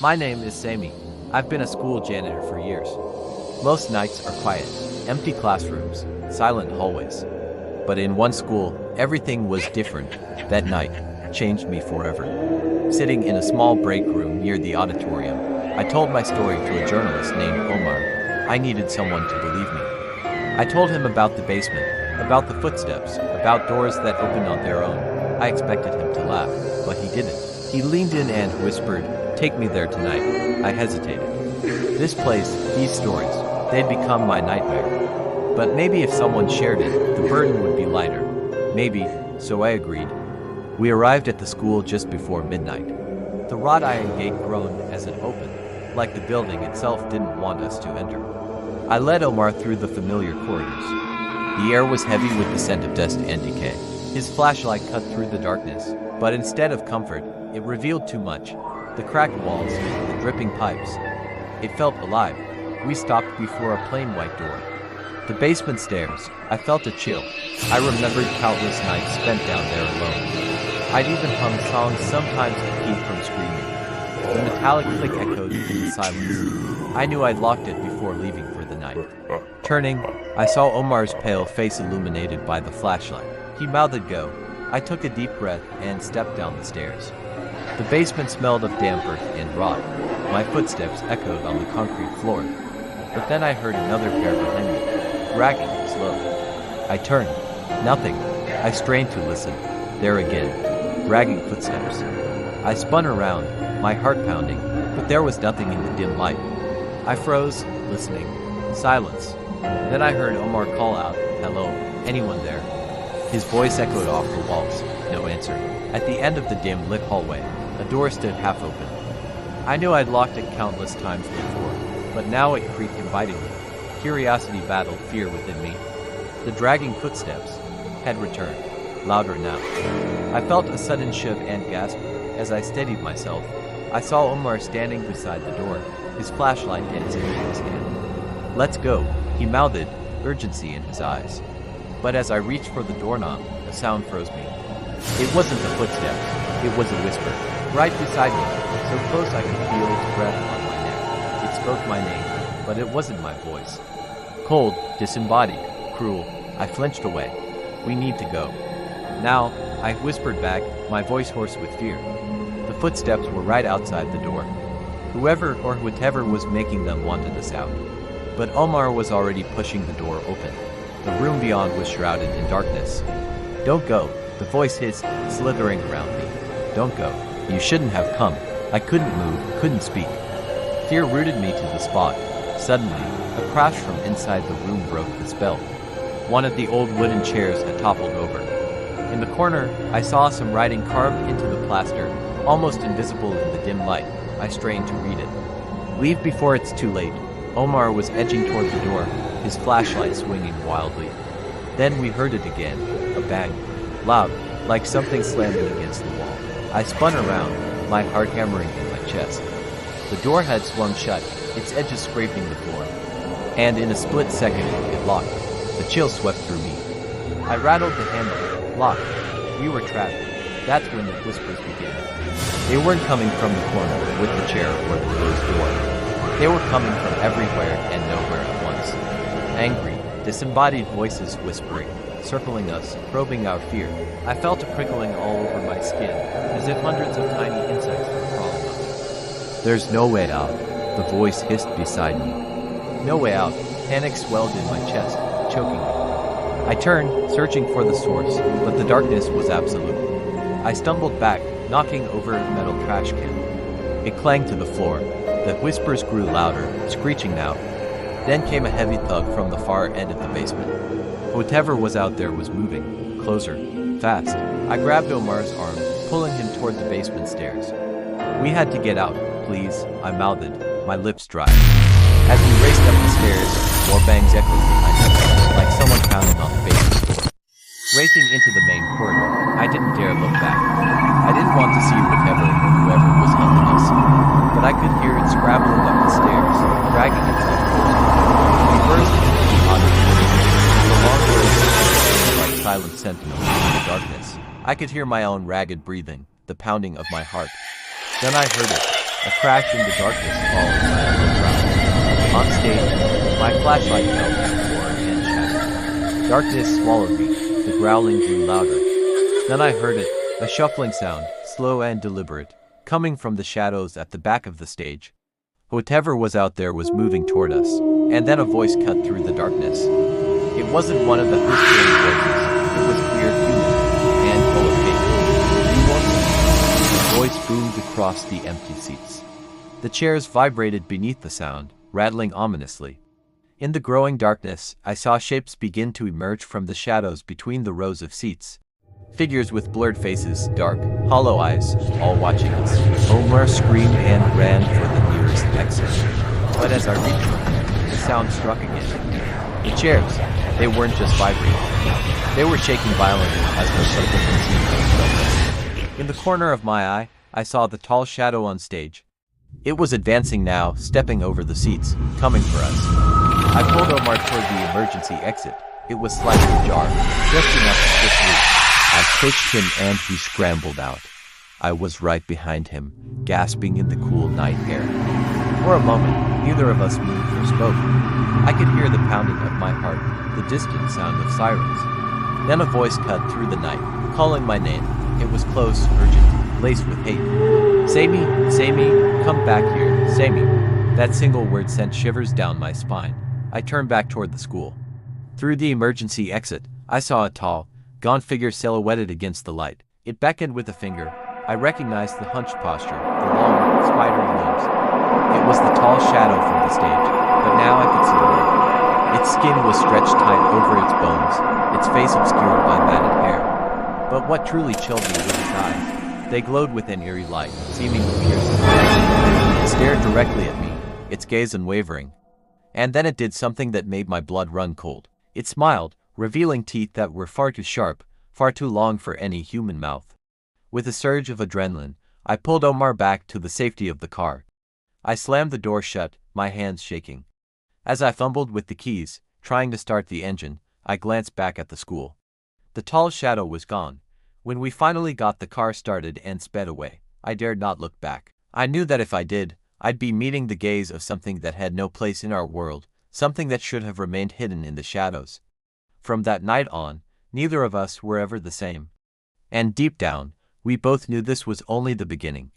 My name is Sammy. I've been a school janitor for years. Most nights are quiet, empty classrooms, silent hallways. But in one school, everything was different. That night changed me forever. Sitting in a small break room near the auditorium, I told my story to a journalist named Omar. I needed someone to believe me. I told him about the basement, about the footsteps, about doors that opened on their own. I expected him to laugh, but he didn't. He leaned in and whispered, "Take me there tonight." I hesitated. This place, these stories, they'd become my nightmare. But maybe if someone shared it, the burden would be lighter. Maybe, so I agreed. We arrived at the school just before midnight. The wrought iron gate groaned as it opened, like the building itself didn't want us to enter. I led Omar through the familiar corridors. The air was heavy with the scent of dust and decay. His flashlight cut through the darkness, but instead of comfort, it revealed too much. The cracked walls, the dripping pipes. It felt alive. We stopped before a plain white door. The basement stairs. I felt a chill. I remembered countless nights spent down there alone. I'd even hummed songs sometimes to keep from screaming. The metallic click echoed in the silence. I knew I'd locked it before leaving for the night. Turning, I saw Omar's pale face illuminated by the flashlight. He mouthed go. I took a deep breath and stepped down the stairs. The basement smelled of damp earth and rot. My footsteps echoed on the concrete floor. But then I heard another pair behind me, ragged, slow. I turned. Nothing. I strained to listen. There again, dragging footsteps. I spun around, my heart pounding, but there was nothing in the dim light. I froze, listening. Silence. Then I heard Omar call out, "Hello, anyone there?" His voice echoed off the walls. No answer. At the end of the dim lit hallway, a door stood half open. I knew I'd locked it countless times before, but now it creaked invitingly. Curiosity battled fear within me. The dragging footsteps had returned, louder now. I felt a sudden shiv and gasp as I steadied myself. I saw Omar standing beside the door, his flashlight dancing in his hand. "Let's go," he mouthed, urgency in his eyes. But as I reached for the doorknob, a sound froze me. It wasn't a footstep, it was a whisper, right beside me, so close I could feel its breath on my neck. It spoke my name, but it wasn't my voice. Cold, disembodied, cruel, I flinched away. "We need to go." "Now," I whispered back, my voice hoarse with fear. The footsteps were right outside the door. Whoever or whatever was making them wanted us out. But Omar was already pushing the door open. The room beyond was shrouded in darkness. "Don't go," the voice hissed, slithering around me. "Don't go. You shouldn't have come." I couldn't move, couldn't speak. Fear rooted me to the spot. Suddenly, a crash from inside the room broke the spell. One of the old wooden chairs had toppled over. In the corner, I saw some writing carved into the plaster, almost invisible in the dim light. I strained to read it. "Leave before it's too late." Omar was edging toward the door, his flashlight swinging wildly. Then we heard it again, a bang, loud, like something slamming against the wall. I spun around, my heart hammering in my chest. The door had swung shut, its edges scraping the floor. And in a split second, it locked. The chill swept through me. I rattled the handle. Locked. We were trapped. That's when the whispers began. They weren't coming from the corner, with the chair, or the closed door. They were coming from everywhere and nowhere at once. Angry, disembodied voices whispering, circling us, probing our fear. I felt a prickling all over my skin, as if hundreds of tiny insects were crawling on me. "There's no way out," the voice hissed beside me. No way out. Panic swelled in my chest, choking me. I turned, searching for the source, but the darkness was absolute. I stumbled back, knocking over a metal trash can. It clanged to the floor. The whispers grew louder, screeching now. Then came a heavy thud from the far end of the basement. Whatever was out there was moving, closer, fast. I grabbed Omar's arm, pulling him toward the basement stairs. "We had to get out, please," I mouthed, my lips dry. As we raced up the stairs, more bangs echoed behind us, like someone pounding on the basement floor. Racing into the main corridor, I didn't dare look back. I didn't want to see whatever or whoever was hunting us, but I could hear it scrabbling up the stairs, dragging itself closer. We burst into the auditorium, the long corridor like silent sentinels in the darkness. I could hear my own ragged breathing, the pounding of my heart. Then I heard it, A crash in the darkness followed by a low growl. On stage, my flashlight fell to the floor and shattered. Darkness swallowed me. The growling grew louder. Then I heard it, a shuffling sound, slow and deliberate, coming from the shadows at the back of the stage. Whatever was out there was moving toward us, and then a voice cut through the darkness. It wasn't one of the whispering voices. It was clear, human, and full of hate. "You want me?" The voice boomed across the empty seats. The chairs vibrated beneath the sound, rattling ominously. In the growing darkness, I saw shapes begin to emerge from the shadows between the rows of seats. Figures with blurred faces, dark, hollow eyes, all watching us. Omar screamed and ran for the nearest exit. But as I reached for him, the sound struck again. The chairs, they weren't just vibrating. They were shaking violently as though something unseen was. In the corner of my eye, I saw the tall shadow on stage. It was advancing now, stepping over the seats, coming for us. I pulled Omar toward the emergency exit. It was slightly ajar, just enough to slip through. I pushed him and he scrambled out. I was right behind him, gasping in the cool night air. For a moment, neither of us moved or spoke. I could hear the pounding of my heart, the distant sound of sirens. Then a voice cut through the night, calling my name. It was close, urgent, laced with hate. Sammy, come back here, Sammy." That single word sent shivers down my spine. I turned back toward the school. Through the emergency exit, I saw a tall, gaunt figure silhouetted against the light. It beckoned with a finger. I recognized the hunched posture, the long, spidery limbs. It was the tall shadow from the stage, but now I could see more. Its skin was stretched tight over its bones, its face obscured by matted hair. But what truly chilled me was its eyes. They glowed with an eerie light, seeming to pierce the darkness. It stared directly at me, its gaze unwavering. And then it did something that made my blood run cold. It smiled, revealing teeth that were far too sharp, far too long for any human mouth. With a surge of adrenaline, I pulled Omar back to the safety of the car. I slammed the door shut, my hands shaking. As I fumbled with the keys, trying to start the engine, I glanced back at the school. The tall shadow was gone. When we finally got the car started and sped away, I dared not look back. I knew that if I did, I'd be meeting the gaze of something that had no place in our world, something that should have remained hidden in the shadows. From that night on, neither of us were ever the same. And deep down, we both knew this was only the beginning.